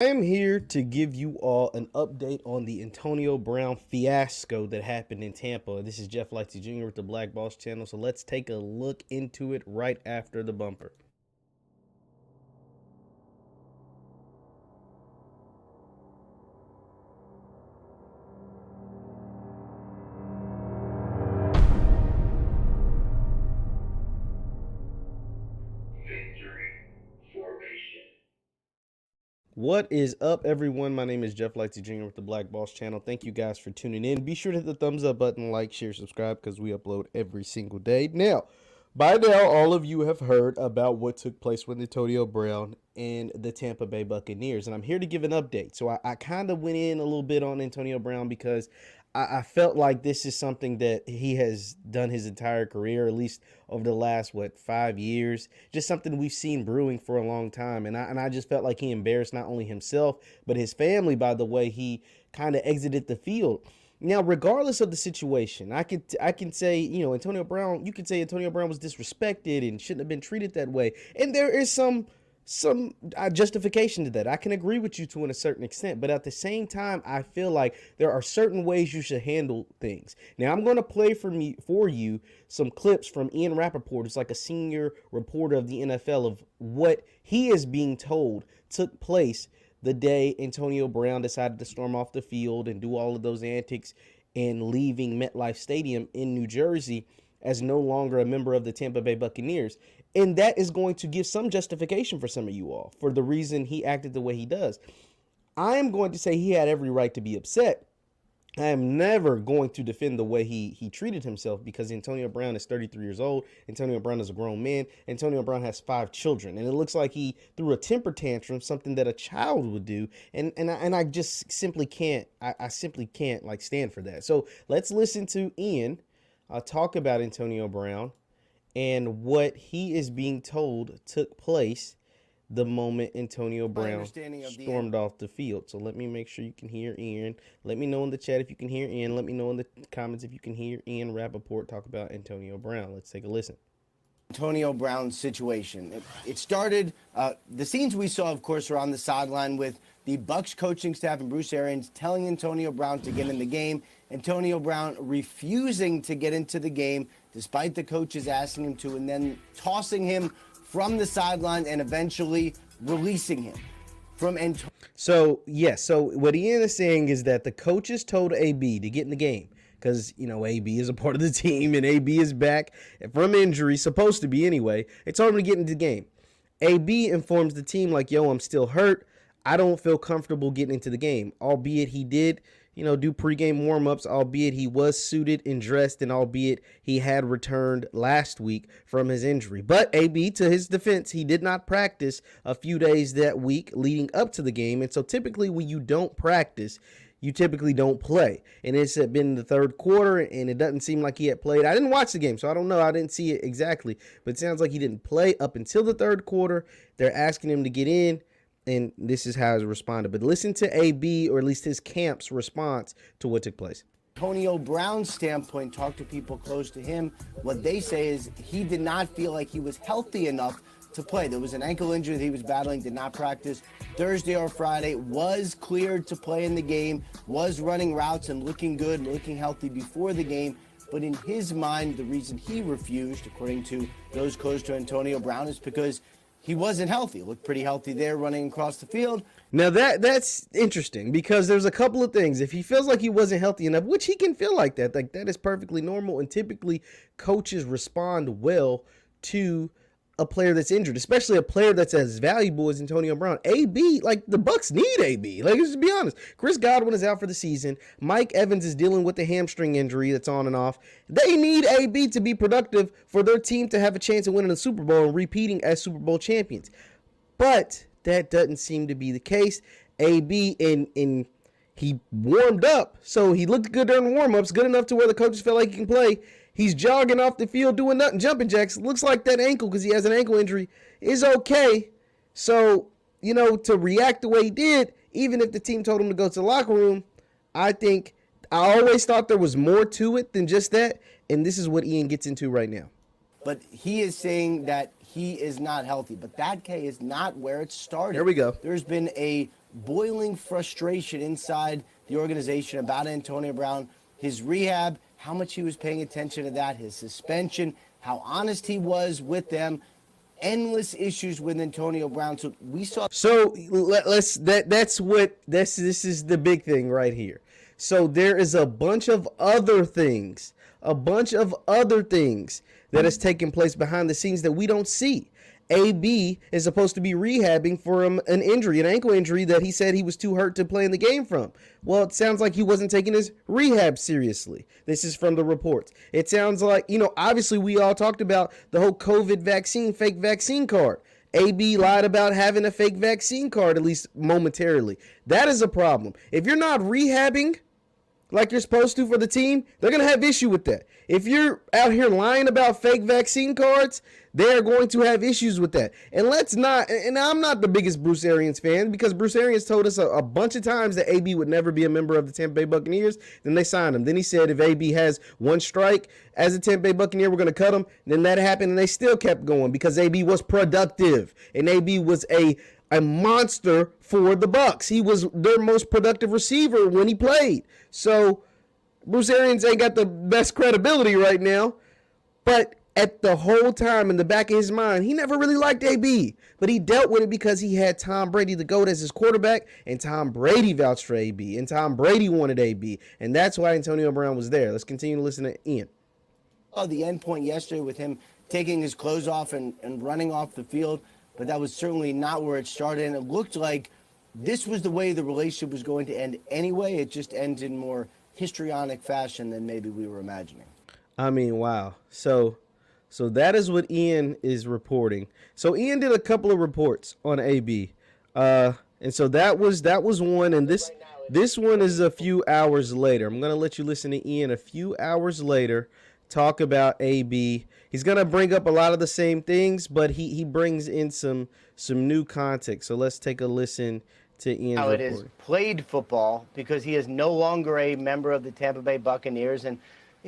I am here to give you all an update on the Antonio Brown fiasco that happened in Tampa. This is Jeff Lightsy Jr. with the Black Boss channel, so let's take a look into it right after the bumper. What is up, everyone? My name is Jeff Lightsy Jr. with the Black Boss channel. Thank you guys for tuning in. Be sure to hit the thumbs up button, like, share, subscribe, because we upload every single day. Now, by now, all of you have heard about what took place with Antonio Brown and the Tampa Bay Buccaneers, and I'm here to give an update. So I kind of went in a little bit on Antonio Brown because I felt like this is something that he has done his entire career, at least over the last, 5 years. Just something we've seen brewing for a long time. And I just felt like he embarrassed not only himself, but his family by the way he kind of exited the field. Now, regardless of the situation, I can say, Antonio Brown, you could say Antonio Brown was disrespected and shouldn't have been treated that way. And there is some justification to that. I can agree with you to a certain extent, but at the same time, I feel like there are certain ways you should handle things. Now, I'm going to play for you some clips from Ian Rappaport, who's like a senior reporter of the NFL, of what he is being told took place the day Antonio Brown decided to storm off the field and do all of those antics and leaving MetLife Stadium in New Jersey as no longer a member of the Tampa Bay Buccaneers. And that is going to give some justification for some of you all for the reason he acted the way he does. I am going to say he had every right to be upset. I am never going to defend the way he treated himself, because Antonio Brown is 33 years old. Antonio Brown is a grown man. Antonio Brown has 5 children. And it looks like he threw a temper tantrum, something that a child would do. And I just simply can't, I simply can't like stand for that. So let's listen to Ian talk about Antonio Brown and what he is being told took place the moment Antonio Brown stormed off the field. So let me make sure you can hear Ian. Let me know in the chat if you can hear Ian. Let me know in the comments if you can hear Ian Rappaport talk about Antonio Brown. Let's take a listen. Antonio Brown's situation. It started, the scenes we saw, of course, were on the sideline with the Bucs coaching staff and Bruce Arians telling Antonio Brown to get in the game. Antonio Brown refusing to get into the game despite the coaches asking him to, and then tossing him from the sideline and eventually releasing him from Antonio. So what Ian is saying is that the coaches told AB to get in the game, because, AB is a part of the team and AB is back from injury, supposed to be anyway. They told him to get into the game. AB informs the team like, yo, I'm still hurt. I don't feel comfortable getting into the game, albeit he did, do pregame warmups, albeit he was suited and dressed, and albeit he had returned last week from his injury. But AB, to his defense, he did not practice a few days that week leading up to the game. And so typically when you don't practice, you typically don't play. And it's been the third quarter, and it doesn't seem like he had played. I didn't watch the game, so I don't know. I didn't see it exactly. But it sounds like he didn't play up until the third quarter. They're asking him to get in, and this is how he responded. But listen to AB, or at least his camp's response to what took place. Antonio Brown's standpoint, talk to people close to him. What they say is he did not feel like he was healthy enough to play. There was an ankle injury that he was battling, did not practice Thursday or Friday, was cleared to play in the game, was running routes and looking good, looking healthy before the game. But in his mind, the reason he refused, according to those close to Antonio Brown, is because he wasn't healthy. Looked pretty healthy there running across the field. Now that's interesting, because there's a couple of things. If he feels like he wasn't healthy enough, which he can feel like that is perfectly normal, and typically coaches respond well to a player that's injured, especially a player that's as valuable as Antonio Brown. AB, like, the Bucs need AB. Like, let's just be honest. Chris Godwin is out for the season. Mike Evans is dealing with the hamstring injury that's on and off. They need AB to be productive for their team to have a chance of winning the Super Bowl and repeating as Super Bowl champions. But that doesn't seem to be the case. AB, in he warmed up, so he looked good during warm-ups, good enough to where the coaches felt like he can play. He's jogging off the field doing nothing, jumping jacks. Looks like that ankle, because he has an ankle injury, is okay. So, to react the way he did, even if the team told him to go to the locker room, I always thought there was more to it than just that. And this is what Ian gets into right now. But he is saying that he is not healthy. But that, K, is not where it started. There we go. There's been a boiling frustration inside the organization about Antonio Brown, his rehab, how much he was paying attention to that, his suspension, how honest he was with them. Endless issues with Antonio Brown. So we saw. So this is the big thing right here. So there is a bunch of other things, that has taken place behind the scenes that we don't see. AB is supposed to be rehabbing from an injury, an ankle injury that he said he was too hurt to play in the game from. Well, it sounds like he wasn't taking his rehab seriously. This is from the reports. It sounds like, obviously we all talked about the whole COVID vaccine, fake vaccine card. AB lied about having a fake vaccine card, at least momentarily. That is a problem. If you're not rehabbing like you're supposed to for the team, they're going to have issue with that. If you're out here lying about fake vaccine cards, they're going to have issues with that. And let's not, and I'm not the biggest Bruce Arians fan, because Bruce Arians told us a bunch of times that AB would never be a member of the Tampa Bay Buccaneers. Then they signed him. Then he said if AB has one strike as a Tampa Bay Buccaneer, we're going to cut him. Then that happened, and they still kept going because AB was productive, and AB was a monster for the Bucs. He was their most productive receiver when he played. So Bruce Arians ain't got the best credibility right now, but at the whole time in the back of his mind, he never really liked AB, but he dealt with it because he had Tom Brady, the GOAT, as his quarterback, and Tom Brady vouched for AB, and Tom Brady wanted AB, and that's why Antonio Brown was there. Let's continue to listen to Ian. The end point yesterday with him taking his clothes off and running off the field, but that was certainly not where it started, and it looked like this was the way the relationship was going to end anyway. It just ends in more histrionic fashion than maybe we were imagining. I mean, wow. So that is what Ian is reporting. So Ian did a couple of reports on AB. And so that was one, and this one is a few hours later. I'm going to let you listen to Ian a few hours later talk about AB. He's going to bring up a lot of the same things, but he brings in some new context. So let's take a listen to Ian's How it report. is played football, because he is no longer a member of the Tampa Bay Buccaneers. And,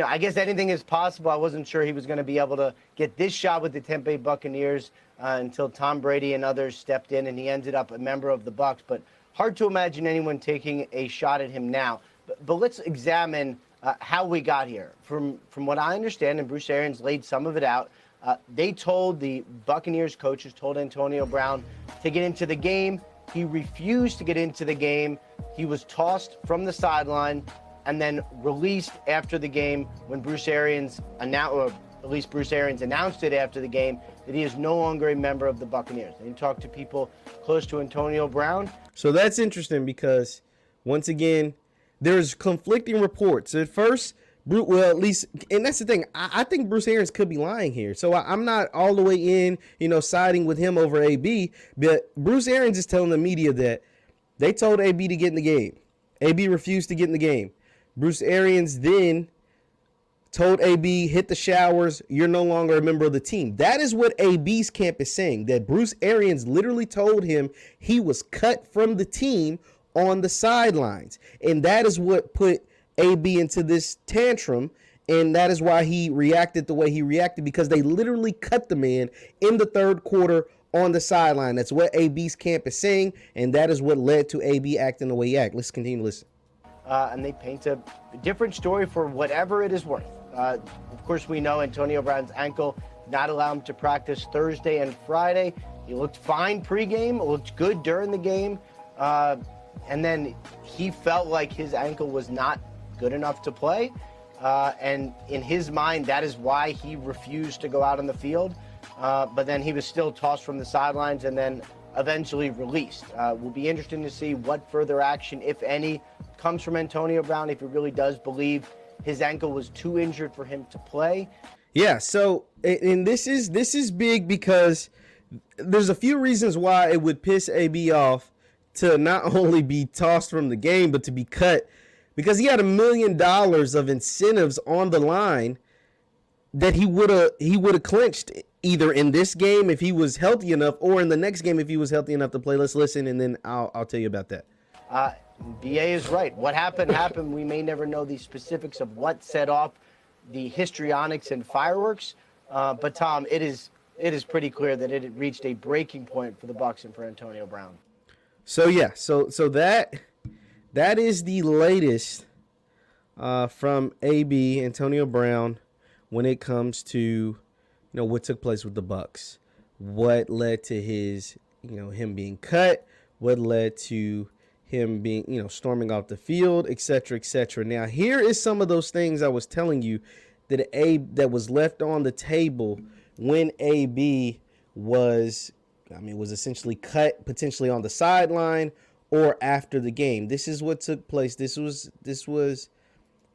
I guess anything is possible. I wasn't sure he was going to be able to get this shot with the Tampa Bay Buccaneers until Tom Brady and others stepped in, and he ended up a member of the Bucs. But hard to imagine anyone taking a shot at him now. But let's examine how we got here. From what I understand, and Bruce Arians laid some of it out, they told the Buccaneers coaches, told Antonio Brown to get into the game. He refused to get into the game. He was tossed from the sideline and then released after the game when Bruce Arians announced, or at least Bruce Arians announced it after the game, that he is no longer a member of the Buccaneers. And he talked to people close to Antonio Brown. So that's interesting because, once again, there's conflicting reports. At first, well, at least, and that's the thing, I think Bruce Arians could be lying here. So I'm not all the way in, siding with him over AB, but Bruce Arians is telling the media that they told AB to get in the game. AB refused to get in the game. Bruce Arians then told AB, hit the showers, you're no longer a member of the team. That is what AB's camp is saying, that Bruce Arians literally told him he was cut from the team on the sidelines. And that is what put AB into this tantrum, and that is why he reacted the way he reacted, because they literally cut the man in the third quarter on the sideline. That's what AB's camp is saying, and that is what led to AB acting the way he acted. Let's continue to listen. And they paint a different story for whatever it is worth. Of course, we know Antonio Brown's ankle did not allow him to practice Thursday and Friday. He looked fine pregame, looked good during the game, and then he felt like his ankle was not good enough to play. And in his mind, that is why he refused to go out on the field. But then he was still tossed from the sidelines and then eventually released. Will be interesting to see what further action, if any, comes from Antonio Brown, if he really does believe his ankle was too injured for him to play. Yeah, so, and this is big because there's a few reasons why it would piss AB off to not only be tossed from the game, but to be cut, because he had $1 million of incentives on the line that he would have clinched either in this game if he was healthy enough, or in the next game if he was healthy enough to play. Let's listen, and then I'll tell you about that. BA is right. What happened. We may never know the specifics of what set off the histrionics and fireworks. But Tom, it is pretty clear that it had reached a breaking point for the Bucs and for Antonio Brown. So yeah, so that is the latest from AB Antonio Brown when it comes to what took place with the Bucs, what led to his him being cut, what led to him being storming off the field, etc., etc. Now here is some of those things I was telling you that was left on the table when AB was essentially cut, potentially on the sideline or after the game. This is what took place. This was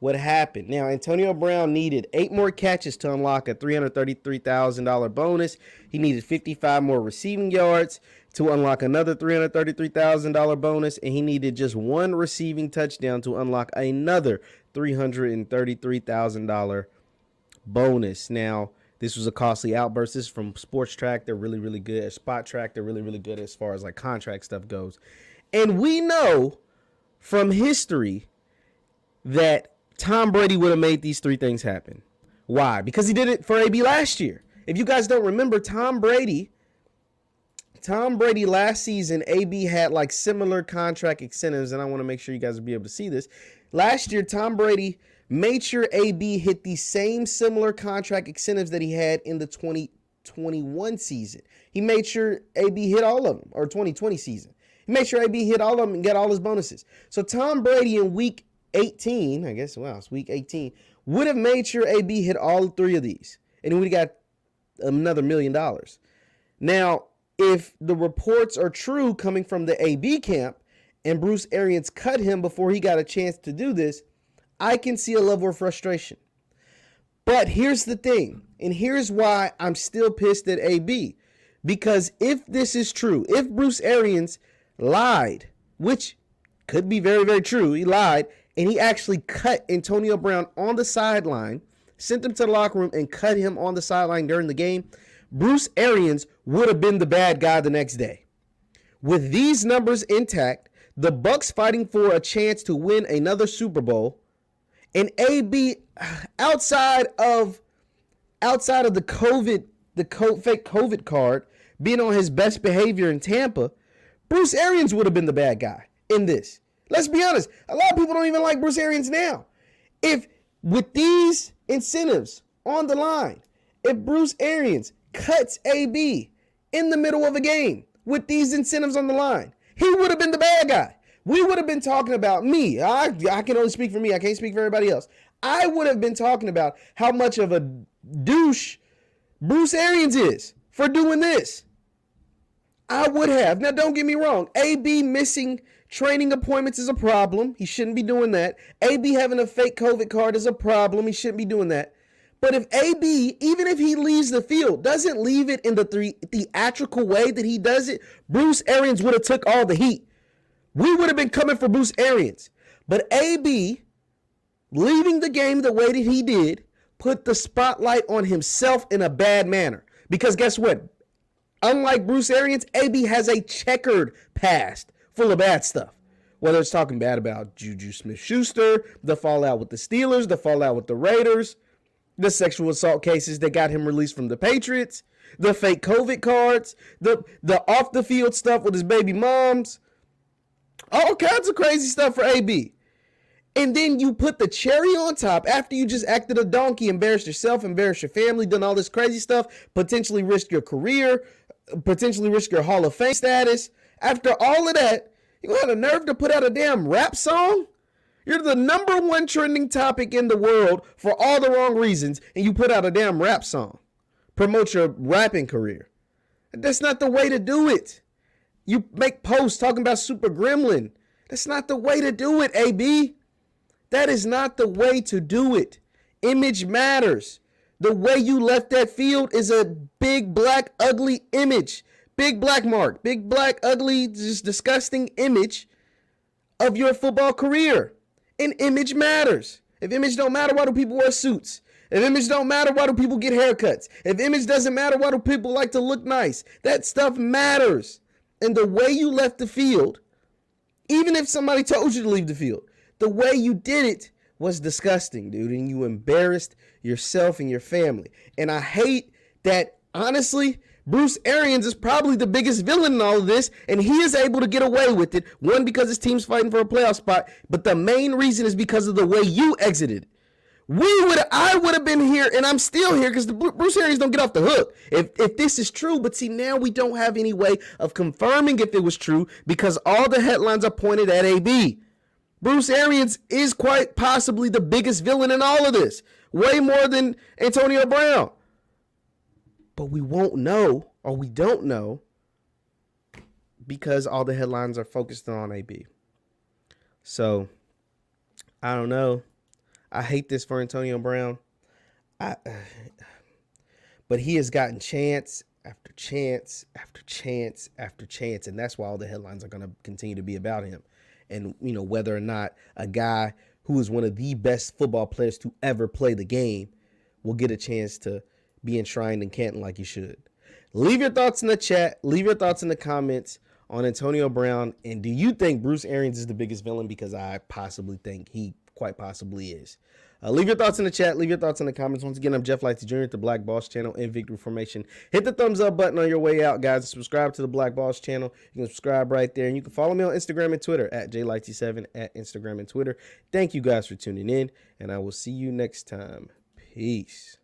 what happened. Now, Antonio Brown needed 8 more catches to unlock a $333,000 bonus. He needed 55 more receiving yards to unlock another $333,000 bonus, and he needed just 1 receiving touchdown to unlock another $333,000 bonus. Now, this was a costly outburst. This is from Sports Track. They're really, really good. At Spot Track, they're really, really good as far as like contract stuff goes. And we know from history that Tom Brady would have made these 3 things happen. Why? Because he did it for AB last year. If you guys don't remember, Tom Brady last season, AB had like similar contract incentives, and I want to make sure you guys will be able to see this. Last year, Tom Brady made sure AB hit the same similar contract incentives that he had in the 2021 season. He made sure AB hit all of them, or 2020 season. He made sure AB hit all of them and got all his bonuses. So Tom Brady in week 18, it's week 18, would have made sure AB hit all 3 of these, and he would have got another $1 million. Now, if the reports are true coming from the AB camp and Bruce Arians cut him before he got a chance to do this, I can see a level of frustration. But here's the thing, and here's why I'm still pissed at AB. Because if this is true, if Bruce Arians lied, which could be very, very true, he lied, and he actually cut Antonio Brown on the sideline, sent him to the locker room and cut him on the sideline during the game, Bruce Arians would have been the bad guy the next day. With these numbers intact, the Bucs fighting for a chance to win another Super Bowl, and AB outside of the fake COVID card being on his best behavior in Tampa, Bruce Arians would have been the bad guy in this. Let's be honest. A lot of people don't even like Bruce Arians now. If with these incentives on the line, if Bruce Arians cuts AB in the middle of a game with these incentives on the line, he would have been the bad guy. We would have been talking about me. I can only speak for me. I can't speak for everybody else. I would have been talking about how much of a douche Bruce Arians is for doing this. I would have. Now, don't get me wrong. AB missing training appointments is a problem. He shouldn't be doing that. AB having a fake COVID card is a problem. He shouldn't be doing that. But if AB, even if he leaves the field, doesn't leave it in the theatrical way that he does it, Bruce Arians would have took all the heat. We would have been coming for Bruce Arians. But AB, leaving the game the way that he did, put the spotlight on himself in a bad manner. Because guess what? Unlike Bruce Arians, AB has a checkered past full of bad stuff. Whether it's talking bad about Juju Smith-Schuster, the fallout with the Steelers, the fallout with the Raiders, the sexual assault cases that got him released from the Patriots, the fake COVID cards, the off-the-field stuff with his baby moms, all kinds of crazy stuff for AB. And then you put the cherry on top after you just acted a donkey, embarrassed yourself, embarrassed your family, done all this crazy stuff, potentially risked your career, potentially risk your Hall of Fame status. After all of that, you had a nerve to put out a damn rap song? You're the #1 trending topic in the world for all the wrong reasons, and you put out a damn rap song. Promote your rapping career. That's not the way to do it. You make posts talking about Super Gremlin. That's not the way to do it, AB. That is not the way to do it. Image matters. The way you left that field is a big, black, ugly image. Big black mark. Big, black, ugly, just disgusting image of your football career. And image matters. If image don't matter, why do people wear suits? If image don't matter, why do people get haircuts? If image doesn't matter, why do people like to look nice? That stuff matters. And the way you left the field, even if somebody told you to leave the field, the way you did it was disgusting, dude. And you embarrassed yourself and your family. And I hate that, honestly, Bruce Arians is probably the biggest villain in all of this, and he is able to get away with it. One, because his team's fighting for a playoff spot, but the main reason is because of the way you exited. I would have been here, and I'm still here because the Bruce Arians don't get off the hook if this is true. But see, now we don't have any way of confirming if it was true because all the headlines are pointed at AB. Bruce Arians is quite possibly the biggest villain in all of this, way more than Antonio Brown. But we won't know, or we don't know, because all the headlines are focused on AB. So, I don't know. I hate this for Antonio Brown. But he has gotten chance after chance after chance after chance, and that's why all the headlines are going to continue to be about him. And, you know, whether or not a guy who is one of the best football players to ever play the game will get a chance to be enshrined in Canton like he should. Leave your thoughts in the chat. Leave your thoughts in the comments on Antonio Brown. And do you think Bruce Arians is the biggest villain? Because I possibly think he quite possibly is. Leave your thoughts in the chat. Leave your thoughts in the comments. Once again, I'm Jeff Lightsy Jr. at the Black Boss Channel in Victory Formation. Hit the thumbs up button on your way out, guys. Subscribe to the Black Boss Channel. You can subscribe right there. And you can follow me on Instagram and Twitter at JLightsy7 at Instagram and Twitter. Thank you guys for tuning in, and I will see you next time. Peace.